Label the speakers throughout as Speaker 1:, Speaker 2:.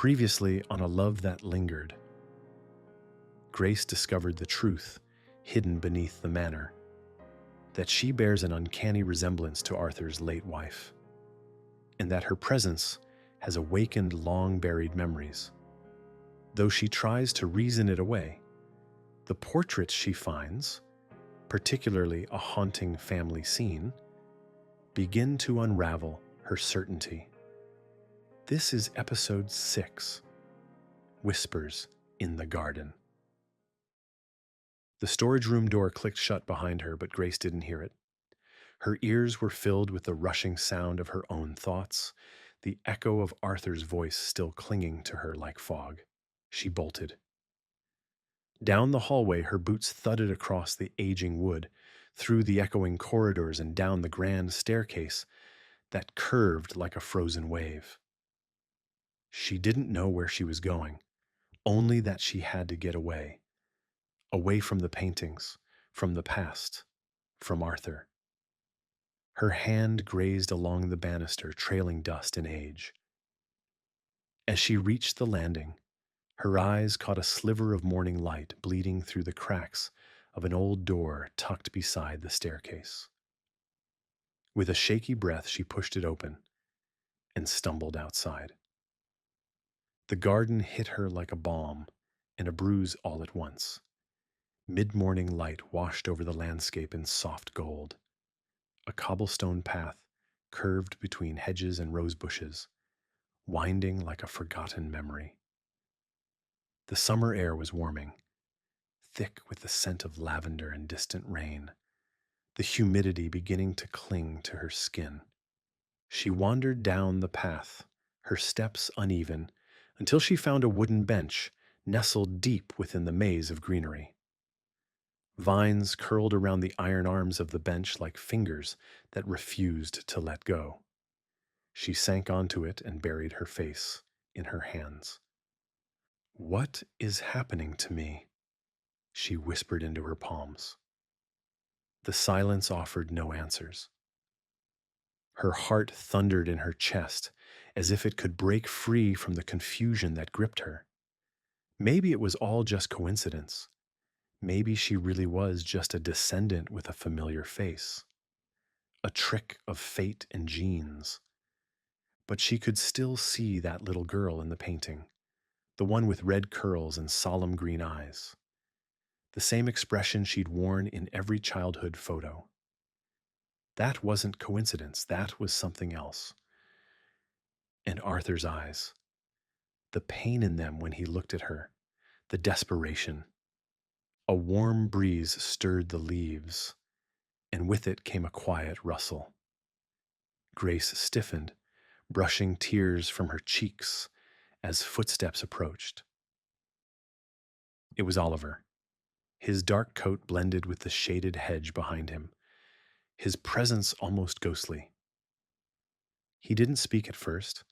Speaker 1: Previously on A Love That Lingered, Grace discovered the truth hidden beneath the manor, that she bears an uncanny resemblance to Arthur's late wife, and that her presence has awakened long-buried memories. Though she tries to reason it away, the portraits she finds, particularly a haunting family scene, begin to unravel her certainty. This is episode 6, Whispers in the Garden. The storage room door clicked shut behind her, but Grace didn't hear it. Her ears were filled with the rushing sound of her own thoughts, the echo of Arthur's voice still clinging to her like fog. She bolted. Down the hallway, her boots thudded across the aging wood, through the echoing corridors and down the grand staircase that curved like a frozen wave. She didn't know where she was going, only that she had to get away. Away from the paintings, from the past, from Arthur. Her hand grazed along the banister, trailing dust and age. As she reached the landing, her eyes caught a sliver of morning light bleeding through the cracks of an old door tucked beside the staircase. With a shaky breath, she pushed it open and stumbled outside. The garden hit her like a balm and a bruise all at once. Mid-morning light washed over the landscape in soft gold. A cobblestone path curved between hedges and rose bushes, winding like a forgotten memory. The summer air was warming, thick with the scent of lavender and distant rain, the humidity beginning to cling to her skin. She wandered down the path, her steps uneven, until she found a wooden bench nestled deep within the maze of greenery. Vines curled around the iron arms of the bench like fingers that refused to let go. She sank onto it and buried her face in her hands. "What is happening to me?" she whispered into her palms. The silence offered no answers. Her heart thundered in her chest as if it could break free from the confusion that gripped her. Maybe it was all just coincidence. Maybe she really was just a descendant with a familiar face. A trick of fate and genes. But she could still see that little girl in the painting, the one with red curls and solemn green eyes. The same expression she'd worn in every childhood photo. That wasn't coincidence, that was something else. And Arthur's eyes. The pain in them when he looked at her. The desperation. A warm breeze stirred the leaves, and with it came a quiet rustle. Grace stiffened, brushing tears from her cheeks as footsteps approached. It was Oliver. His dark coat blended with the shaded hedge behind him, his presence almost ghostly. He didn't speak at first,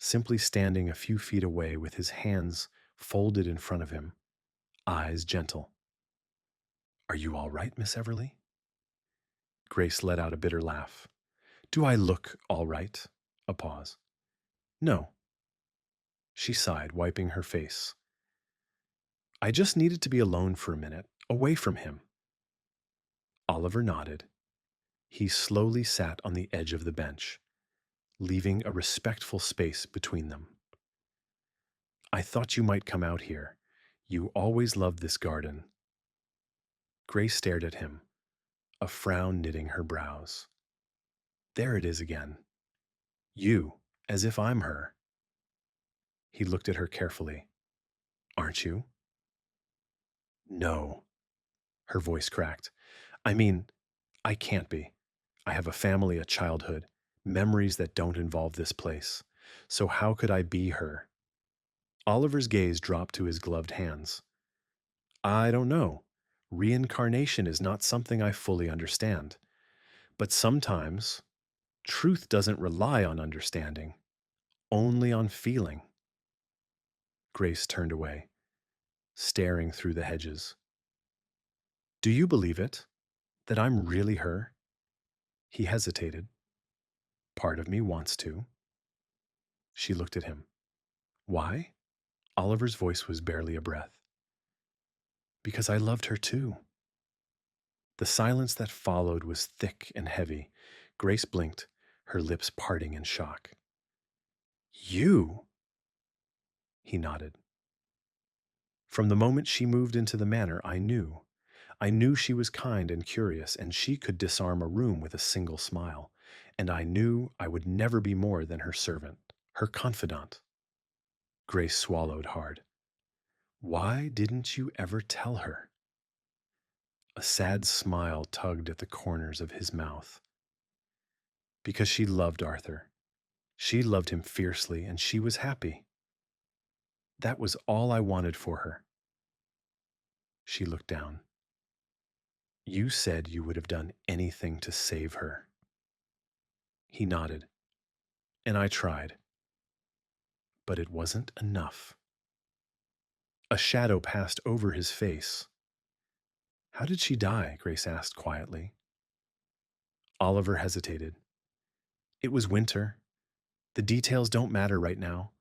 Speaker 1: simply standing a few feet away with his hands folded in front of him, eyes gentle. "Are you all right, Miss Everly?" Grace let out a bitter laugh. "Do I look all right?" A pause. "No." She sighed, wiping her face. "I just needed to be alone for a minute, away from him." Oliver nodded. He slowly sat on the edge of the bench, leaving a respectful space between them. "I thought you might come out here. You always loved this garden." Grace stared at him, a frown knitting her brows. There it is again. You, as if I'm her. He looked at her carefully. "Aren't you?" "No." Her voice cracked. "I mean, I can't be. I have a family, a childhood, memories that don't involve this place. So how could I be her?" Oliver's gaze dropped to his gloved hands. "I don't know. Reincarnation is not something I fully understand. But sometimes, truth doesn't rely on understanding, only on feeling." Grace turned away, staring through the hedges. "Do you believe it? That I'm really her?" He hesitated. "Part of me wants to." She looked at him. Why? Oliver's voice was barely a breath. Because I loved her too. The silence that followed was thick and heavy. Grace blinked, her lips parting in shock. You? He nodded. From the moment she moved into the manor, I knew. I knew she was kind and curious, and she could disarm a room with a single smile. And I knew I would never be more than her servant, her confidant. Grace swallowed hard. Why didn't you ever tell her? A sad smile tugged at the corners of his mouth. Because she loved Arthur. She loved him fiercely, and she was happy. That was all I wanted for her. She looked down. You said you would have done anything to save her. He nodded. And I tried. But it wasn't enough. A shadow passed over his face. How did she die? Grace asked quietly. Oliver hesitated. It was winter. The details don't matter right now.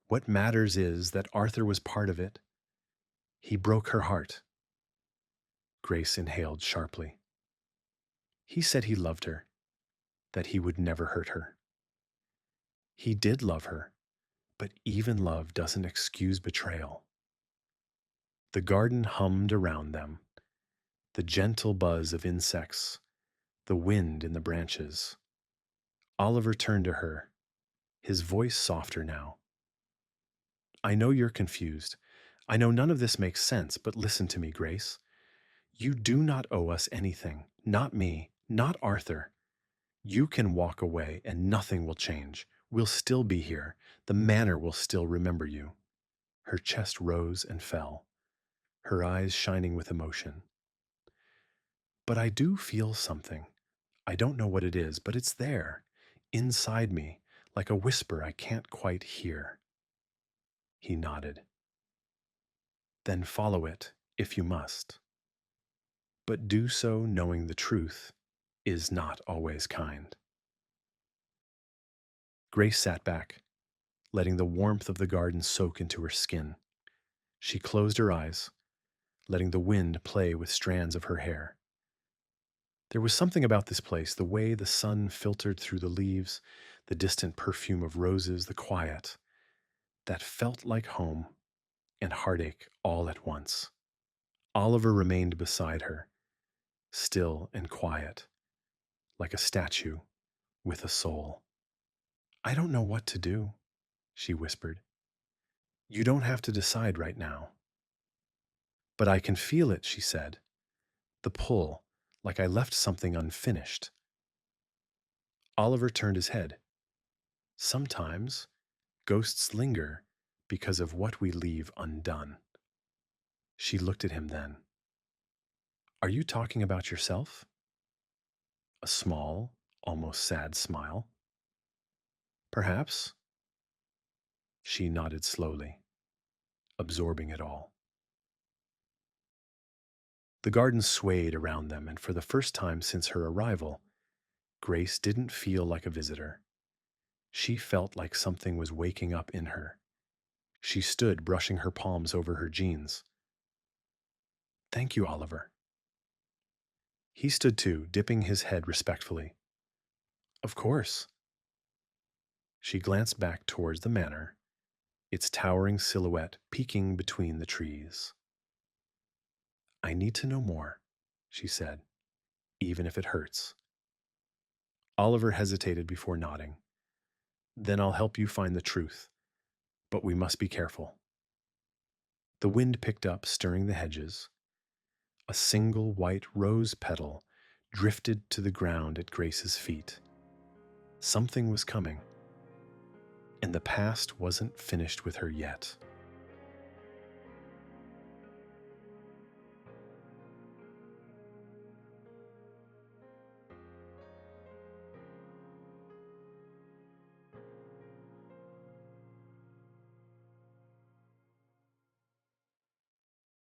Speaker 1: What matters is that Arthur was part of it. He broke her heart. Grace inhaled sharply. He said he loved her, that he would never hurt her. He did love her, but even love doesn't excuse betrayal. The garden hummed around them, the gentle buzz of insects, the wind in the branches. Oliver turned to her, his voice softer now. I know you're confused. I know none of this makes sense, but listen to me, Grace. You do not owe us anything. Not me, not Arthur. You can walk away and nothing will change. We'll still be here. The manor will still remember you. Her chest rose and fell, her eyes shining with emotion. But I do feel something. I don't know what it is, but it's there, inside me, like a whisper I can't quite hear. He nodded. Then follow it, if you must. But do so knowing the truth is not always kind. Grace sat back, letting the warmth of the garden soak into her skin. She closed her eyes, letting the wind play with strands of her hair. There was something about this place, the way the sun filtered through the leaves, the distant perfume of roses, the quiet, that felt like home and heartache all at once. Oliver remained beside her, still and quiet, like a statue with a soul. I don't know what to do, she whispered. You don't have to decide right now. But I can feel it, she said. The pull, like I left something unfinished. Oliver turned his head. Sometimes ghosts linger because of what we leave undone. She looked at him then. Are you talking about yourself? A small, almost sad smile. Perhaps. She nodded slowly, absorbing it all. The garden swayed around them, and for the first time since her arrival, Grace didn't feel like a visitor. She felt like something was waking up in her. She stood, brushing her palms over her jeans. Thank you, Oliver. He stood too, dipping his head respectfully. Of course. She glanced back towards the manor, its towering silhouette peeking between the trees. I need to know more, she said, even if it hurts. Oliver hesitated before nodding. Then I'll help you find the truth, but we must be careful. The wind picked up, stirring the hedges. A single white rose petal drifted to the ground at Grace's feet. Something was coming, and the past wasn't finished with her yet.